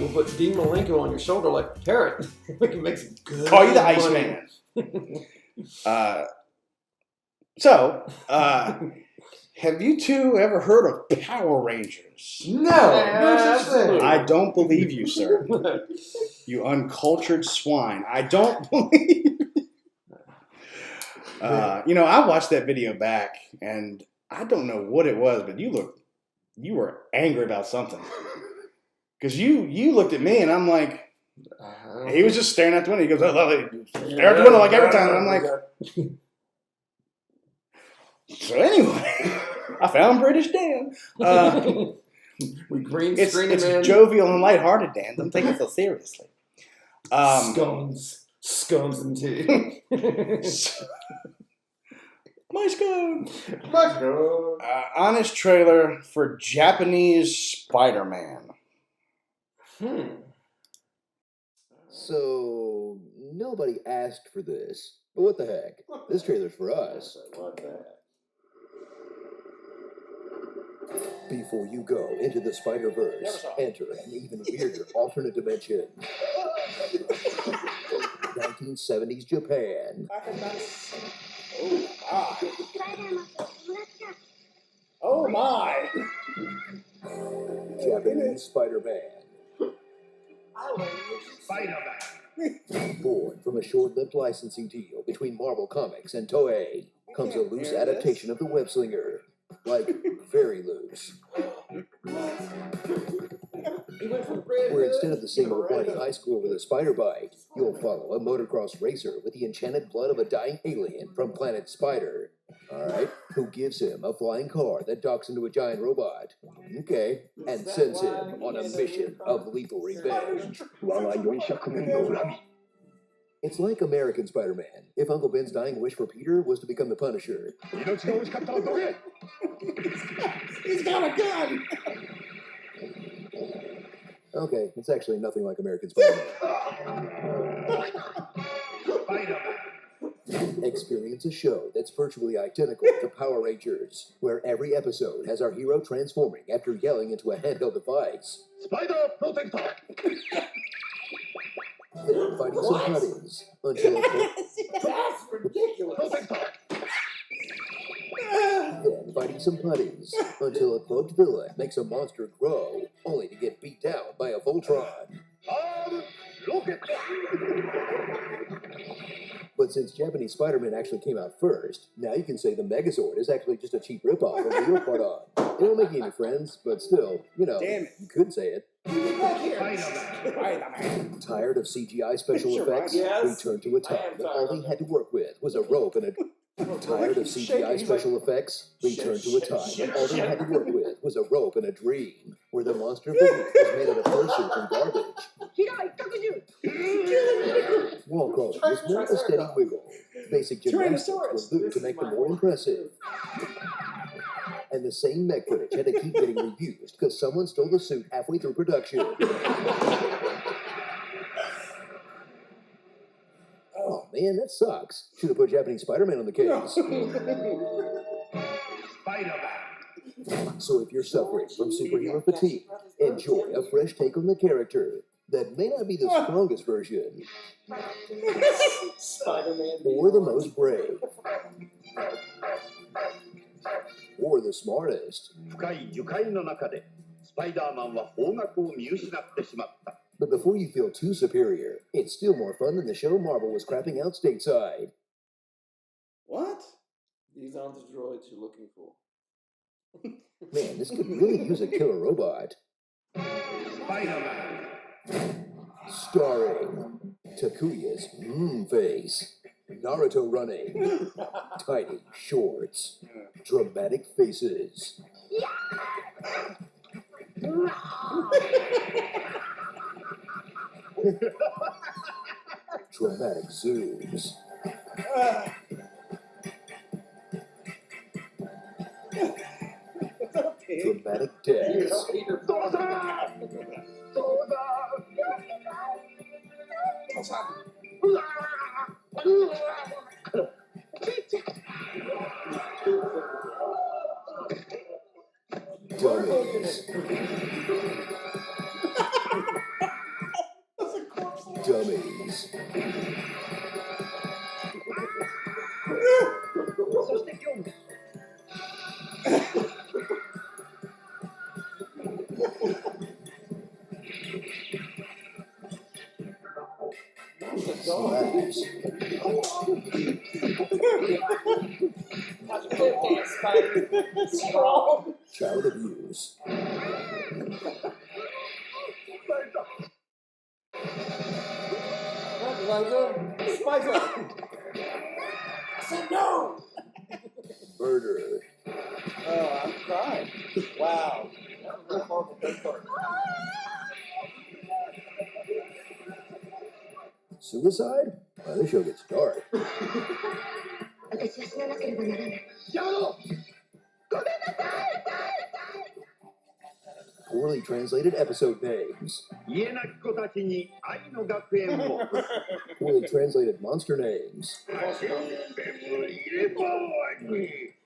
can put Dean Malenko on your shoulder like a carrot. We can make some good. Call you the money. Iceman. Have you two ever heard of Power Rangers? No such thing. I don't believe you, sir. You uncultured swine. I don't believe I watched that video back, and I don't know what it was, but you were angry about something. Because you looked at me, and I'm like, he was just staring at the window. He goes, stare at the window like every time. And I'm like, so anyway, I found British Dan. We green screen It's man. jovial and lighthearted, Dan. Don't take it so seriously. Scones and tea. My scone. Honest trailer for Japanese Spider-Man. So, nobody asked for this. But what the heck? This trailer's for us. What the heck? Before you go into the Spider-Verse, enter an even weirder alternate dimension. 1970s Japan. Oh my! Japanese Spider-Man. Born from a short-lived licensing deal between Marvel Comics and Toei, comes a loose adaptation of the web slinger. Like, very loose. Where instead of the same old whiny high school with a spider bite, you'll follow a motocross racer with the enchanted blood of a dying alien from planet Spider. Alright, who gives him a flying car that docks into a giant robot. Okay, and sends him on a mission of lethal revenge. It's like American Spider-Man, if Uncle Ben's dying wish for Peter was to become the Punisher. He's got a gun! Okay, it's actually nothing like American Spider-Man. Experience a show that's virtually identical to Power Rangers, where every episode has our hero transforming after yelling into a handheld device. Spider Protector! Then fighting some buddies until That's ridiculous. Then fighting some putties until a cloaked villain makes a monster grow, only to get beat down by a Voltron. But since Japanese Spider-Man actually came out first, now you can say the Megazord is actually just a cheap ripoff of the real Pardon. It won't make you any friends, but still, Damn it. you could say it. Tired of CGI special effects? Yes. We turned to a time that all they had to work with was a rope and a... Tired of CGI special effects? We turned to a time when all they had to work with was a rope and a dream, where the monster villain was made out of fursuit and garbage. Wall crawling was more of a steady wiggle. Basic gymnastics were looped to make them more impressive. And the same mech footage had to keep getting reused because someone stole the suit halfway through production. Oh man, that sucks. Should have put Japanese Spider-Man on the case. So if you're suffering from superhero fatigue, enjoy a fresh take on the character that may not be the strongest version, Spider-Man. or the most brave, or the smartest. But before you feel too superior, it's still more fun than the show Marvel was crapping out stateside. What? These aren't the droids you're looking for. Man, this could really use a killer robot. Starring Takuya's face, Naruto running, tiny shorts, dramatic faces. Dramatic zooms. Dramatic deaths. Dummies. Strong. Child abuse. Spider. I said no. Murder. Oh, I'm crying. Wow. Suicide? This show gets dark. Poorly translated episode names. Poorly translated monster names.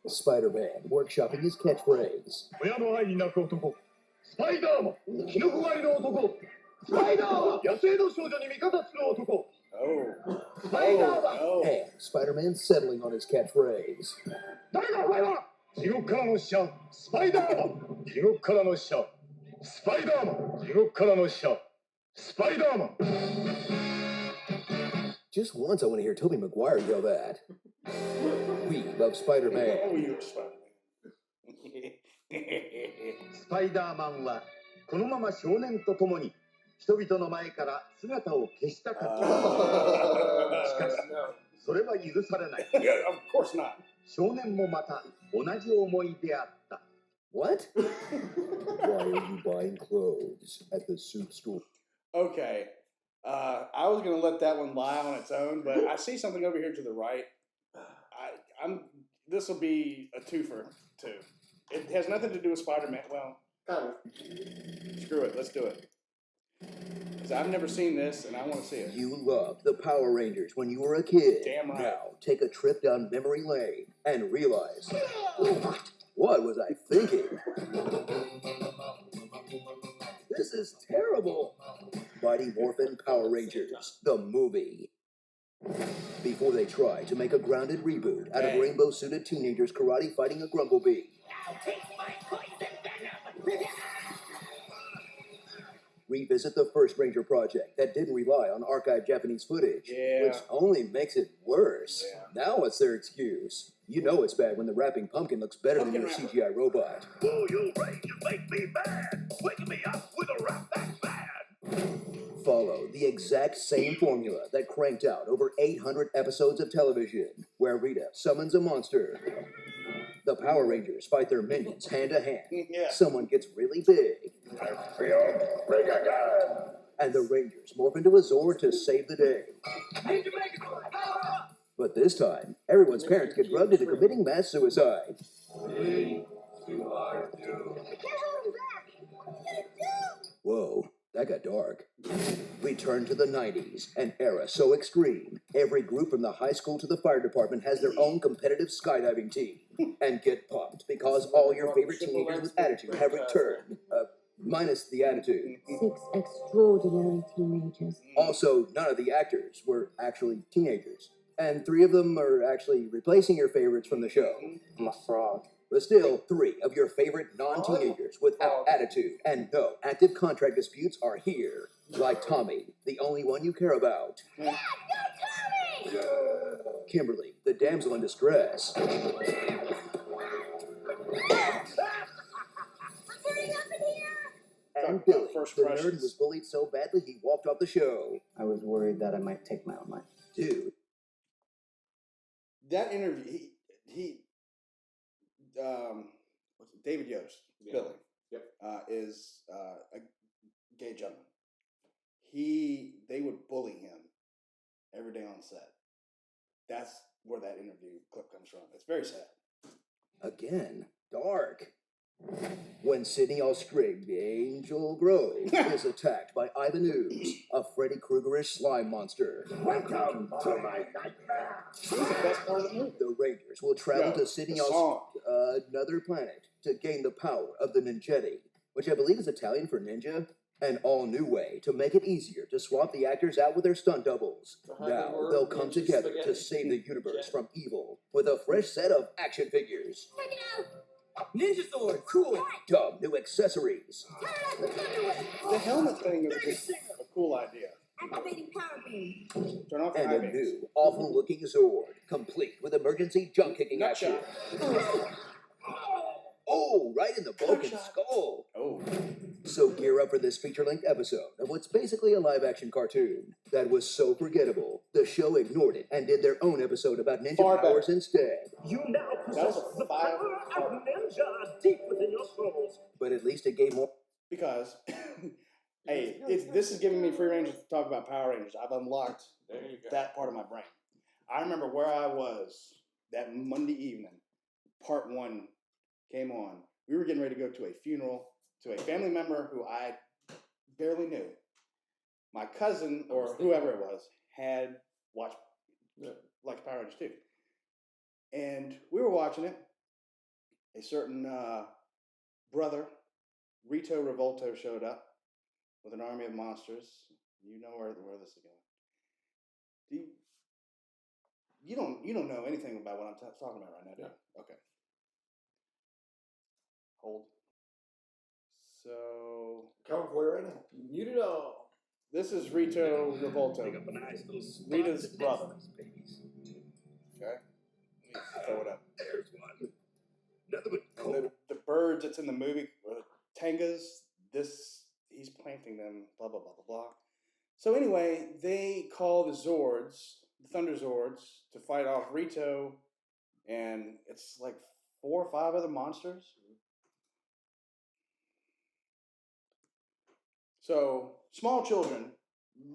Spider-Man workshopping his catchphrase. Oh. Oh. And Spider-Man settling on his catchphrase. Just once I want to hear Tobey Maguire yell that. We love Spider-Man. Oh, you're Spider-Man. スパイダーマンはこのまま少年と共に人々の前から姿を消したかった。しかし、それは許されない。Yeah, of course not. 少年もまた同じ思いであった。What? Why are you buying clothes at the soup store? Okay. I was going to let that one lie on its own, but I see something over here to the right. This will be a twofer, too. It has nothing to do with Spider-Man. Well, screw it. Let's do it. Because I've never seen this, and I want to see it. You loved the Power Rangers when you were a kid. Damn right. Now, take a trip down memory lane and realize, what was I thinking? This is terrible. Mighty Morphin Power Rangers, the movie. Before they try to make a grounded reboot out of rainbow-suited teenagers karate fighting a Grumblebee. Revisit the first Ranger project that didn't rely on archived Japanese footage, which only makes it worse. Now what's their excuse? You know it's bad when the rapping pumpkin looks better than your CGI robot. Oh, you rage and make me mad. Wake me up with a rap that's bad. Follow the exact same formula that cranked out over 800 episodes of television, where Rita summons a monster. The Power Rangers fight their minions hand to hand. Someone gets really big. I feel big again. And the Rangers morph into a Zord to save the day. Need to make it power up. But this time, everyone's parents get drugged into committing mass suicide. 3, 2, 1, 2. Whoa, that got dark. We turn to the 90s, an era so extreme, every group from the high school to the fire department has their own competitive skydiving team. And get pumped, because all your favorite teenagers with attitude have returned. Minus the attitude. 6 extraordinary teenagers. Also, none of the actors were actually teenagers. And 3 of them are actually replacing your favorites from the show. I'm a frog. But still, 3 of your favorite non-teenagers without attitude and no active contract disputes are here. Like Tommy, the only one you care about. Yes, go Tommy! Kimberly, the damsel in distress. I'm burning up in here! And Billy, First the nerd crushes. who was bullied so badly he walked off the show. I was worried that I might take my own life. Dude, That interview, David Yost, Billy, is a gay gentleman. They would bully him every day on set. That's where that interview clip comes from. It's very sad. again, dark. When Sidney Ostrig, the Angel Grove, is attacked by Ivan Ooze, a Freddy Kruegerish slime monster. Welcome to my nightmare. This is the best part of the movie. The Rangers will travel to Sidney song. another planet, to gain the power of the Ninjetti, which I believe is Italian for ninja. An all-new way to make it easier to swap the actors out with their stunt doubles. Now they'll come together to save the universe from evil with a fresh set of action figures. Ninja sword, cool. Dumb new accessories. The helmet thing is a cool idea. Activating power beam. Turn off the And high a beams. new, awful-looking Zord, complete with emergency jump-kicking Nut action. shot. Oh, right in the broken shot. skull. Oh. So gear up for this feature-length episode of what's basically a live-action cartoon that was so forgettable, the show ignored it and did their own episode about ninja Far powers better. instead. You now possess was a the five- power of ninja deep within your souls. But at least it gave more. Because, hey, this is giving me free range to talk about Power Rangers. I've unlocked There you go. that part of my brain. I remember where I was that Monday evening. Part 1 came on. We were getting ready to go to a funeral to a family member who I barely knew. My cousin, or whoever it was, had watched like Power Rangers too. And we were watching it. A certain brother, Rito Revolto, showed up with an army of monsters. You know where this is going. You don't know anything about what I'm talking about right now, do you? Okay. Hold. So Coming for you right now. Mute it all. this is Rito Revolto, Pick up a nice little spot Rita's to brother. dance, babies. Okay, let me throw it up. There's one. Nothing but And the birds that's in the movie, or the tangas, he's planting them, blah, blah, blah, blah, blah. So anyway, they call the Zords, the Thunder Zords, to fight off Rito, and it's like 4 or 5 other monsters. So, small children,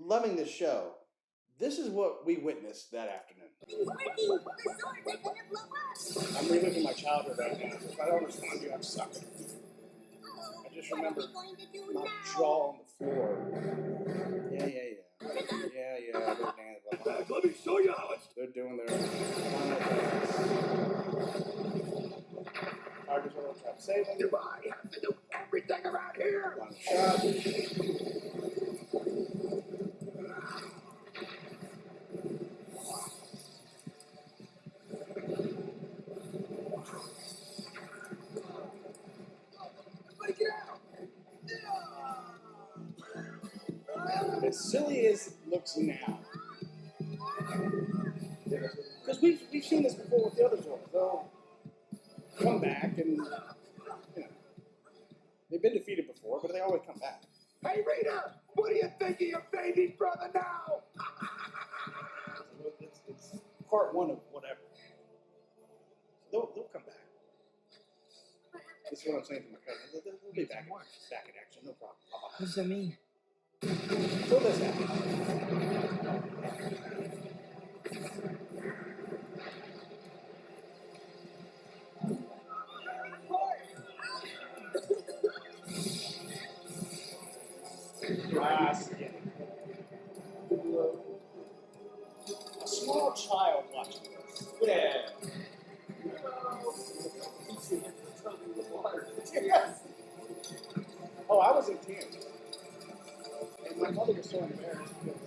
loving this show. This is what we witnessed that afternoon. It's working. The swords are gonna blow up. I'm reliving my childhood right now. If I don't respond to you, I'm stuck. Oh, I just what remember are we going to do my now? jaw on the floor. Yeah. They're dancing. Let me show you how it's They're doing their final dance. Tigers are trying to save them. I have to do everything around here. One shot. Break it out. As silly as it looks now, because we've seen this before with the other Zords. They'll come back and, you know, they've been defeated before, but they always come back. Hey, Rita, what do you think of your baby brother now? It's part 1 of whatever. They'll come back. This is what I'm saying to my cousin. They'll be back in action, no problem. What does that mean? So this happens. A small child watching this. Yeah. Yes. Oh, I was in tears. And my mother was so embarrassed because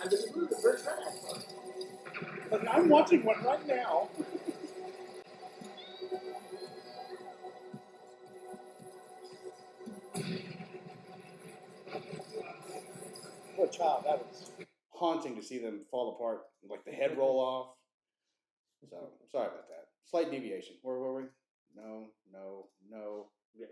I just moved the first time. but I'm watching one right now. Poor child, that was haunting to see them fall apart, like the head roll off. So, sorry about that. Slight deviation. Where were we? No. Yeah.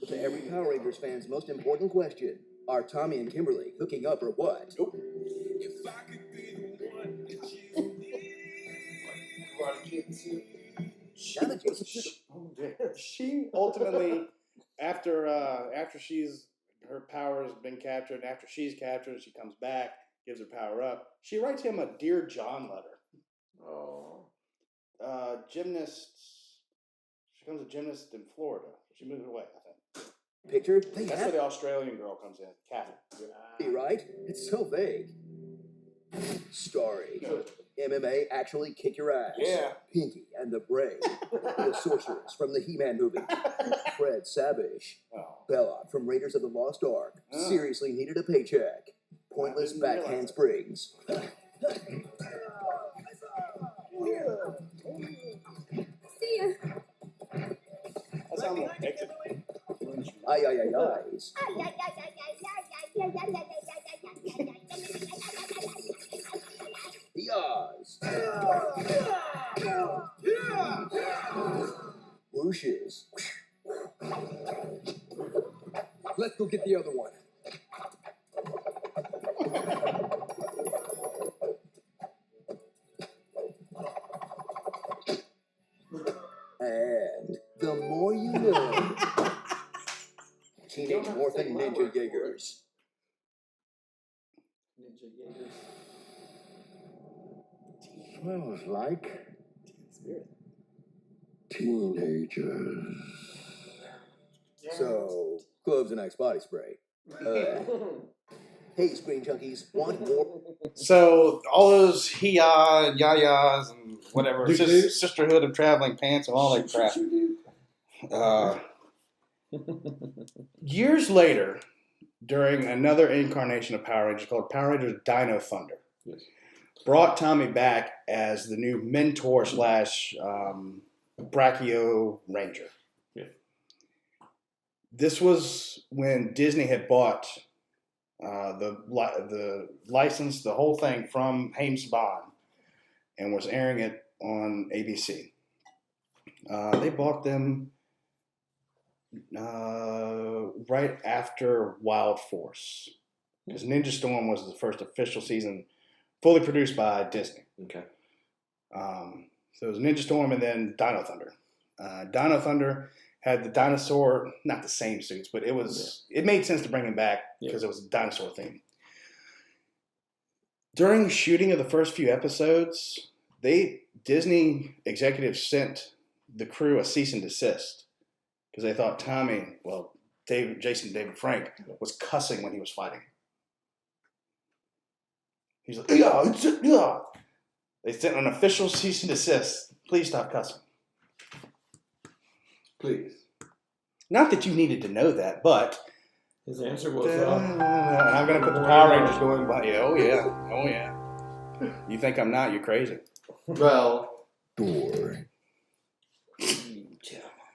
To every Power Rangers fan's most important question, are Tommy and Kimberly hooking up or what? Nope. If I could be the one that you need. Now that Jason She ultimately, after her power has been captured, and after she's captured, she comes back, gives her power up. She writes him a Dear John letter. Oh. Gymnast. She becomes a gymnast in Florida. She moves away, I think. picture, they That's where have the Australian girl comes in, Catherine. to be, right? It's so vague. Story. MMA actually kick your ass. Yeah. Pinky and the Brain. The Sorceress from the He-Man movie. Fred Savage. Oh. Bella from Raiders of the Lost Ark. Oh. Seriously needed a paycheck. Pointless I didn't realize backhand that. springs. See ya. That sounds like Victor. Ay, ay, ay, ayes. Yas. Whooshes. Let's go get the other one. And the more you know. Teenage Morphin Ninja Jaegers. Ninja Jaegers. Smells like Spirit. teenagers. So, gloves and Axe body spray. Hey, Screen Junkies, want more? So all those hiya, yayas, and whatever, Doo-doo. sisterhood of traveling pants and all that crap. Years later, during another incarnation of Power Rangers called Power Rangers Dino Thunder, Yes. brought Tommy back as the new mentor / Brachio Ranger. Yeah. This was when Disney had bought the license, the whole thing from Hames Bond, and was airing it on ABC. They bought them right after Wild Force, because Ninja Storm was the first official season fully produced by Disney. Okay. So it was Ninja Storm and then Dino Thunder. Dino Thunder had the dinosaur, not the same suits, but it made sense to bring him back because it was a dinosaur theme. During shooting of the first few episodes, Disney executives sent the crew a cease and desist because they thought Tommy, David Frank, was cussing when he was fighting. He's like, yeah. They sent an official cease and desist. Please stop cussing. Please. Not that you needed to know that, but His answer was, and I'm going to put the Power Rangers going by you. Oh, yeah. You think I'm not? You're crazy. well, Door.